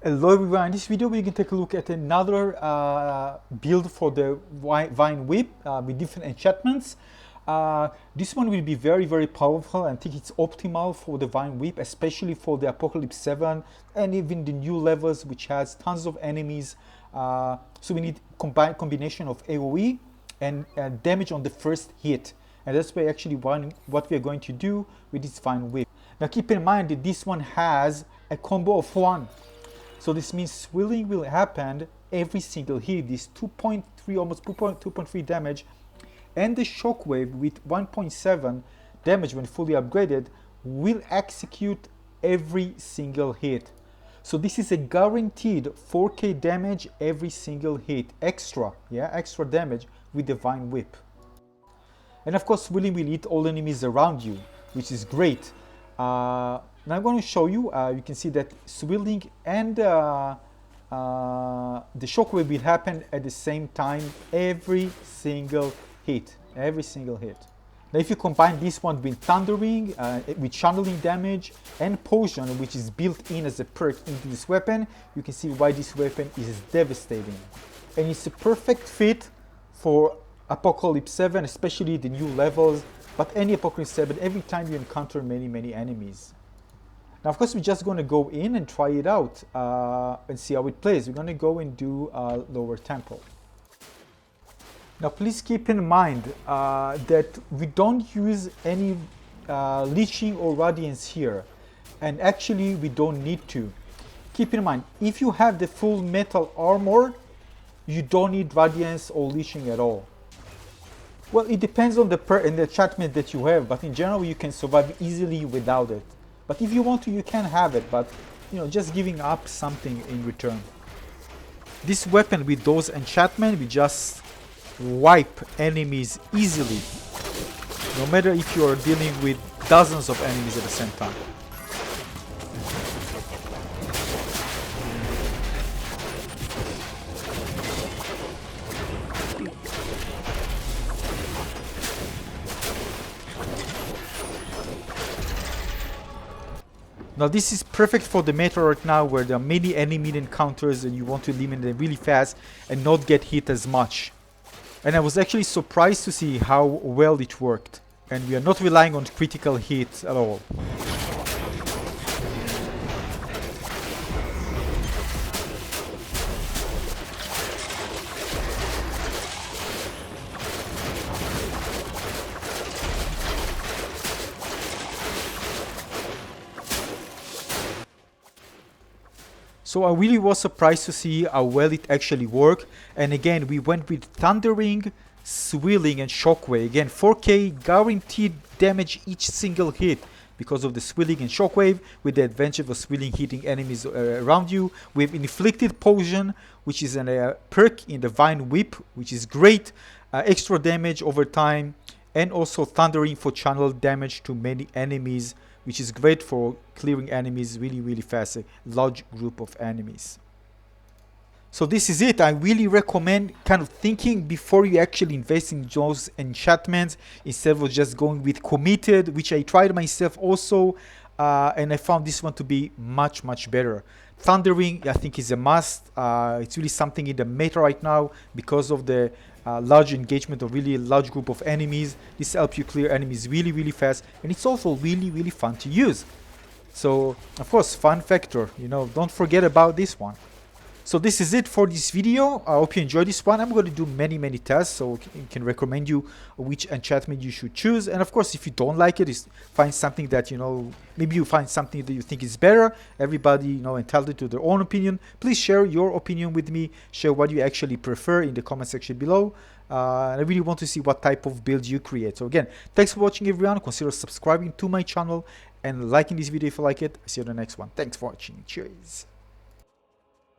Hello everyone, in this video we can take a look at another build for the Vine Whip with different enchantments. This one will be very powerful, and I think it's optimal for the Vine Whip, especially for the Apocalypse 7 and even the new levels, which has tons of enemies. So we need combination of AoE and damage on the first hit, and that's actually what we are going to do with this Vine Whip. Now keep in mind that this one has a combo of 1. So this means swirling will happen every single hit. This 2.3, almost 2.3 damage, and the Shockwave with 1.7 damage when fully upgraded will execute every single hit. So this is a guaranteed 4k damage every single hit, extra damage with the Vine Whip. And of course, swirling will eat all enemies around you, which is great. Now I'm going to show you, you can see that swirling and the shockwave will happen at the same time every single hit. Now if you combine this one with thundering, with channeling damage and potion, which is built in as a perk into this weapon, you can see why this weapon is devastating. And it's a perfect fit for Apocalypse 7, especially the new levels, but any Apocalypse 7 every time you encounter many enemies. Now, of course, we're just going to go in and try it out and see how it plays. We're going to go and do Lower Temple. Now, please keep in mind that we don't use any leeching or radiance here. And actually, we don't need to. Keep in mind, if you have the full metal armor, you don't need radiance or leeching at all. Well, it depends on the enchantment that you have, but in general, you can survive easily without it. But if you want to, you can have it, but just giving up something in return. This weapon with those enchantments, we just wipe enemies easily, no matter if you are dealing with dozens of enemies at the same time. Now this is perfect for the meta right now, where there are many enemy encounters and you want to eliminate them really fast and not get hit as much. And I was actually surprised to see how well it worked. And we are not relying on critical hits at all. So I really was surprised to see how well it actually worked. And again, we went with thundering, swirling and shockwave. Again, 4k guaranteed damage each single hit because of the swirling and shockwave, with the advantage of swirling hitting enemies around you. We have inflicted potion, which is a perk in the Vine Whip, which is great, extra damage over time, and also thundering for channel damage to many enemies, which is great for clearing enemies really fast, a large group of enemies. So this is it. I really recommend kind of thinking before you actually invest in those enchantments, instead of just going with committed, which I tried myself also, and I found this one to be much better. Thundering, I think, is a must. It's really something in the meta right now because of the large engagement of really a large group of enemies. This helps you clear enemies really fast, and it's also really fun to use. So of course, fun factor, don't forget about this one. So this is it for this video. I hope you enjoyed this one. I'm going to do many tests, so I can recommend you which enchantment you should choose. And of course, if you don't like it, find something that, maybe you find something that you think is better. Everybody, entitled to their own opinion. Please share your opinion with me. Share what you actually prefer in the comment section below. I really want to see what type of build you create. So again, thanks for watching, everyone. Consider subscribing to my channel and liking this video if you like it. I'll see you on the next one. Thanks for watching. Cheers.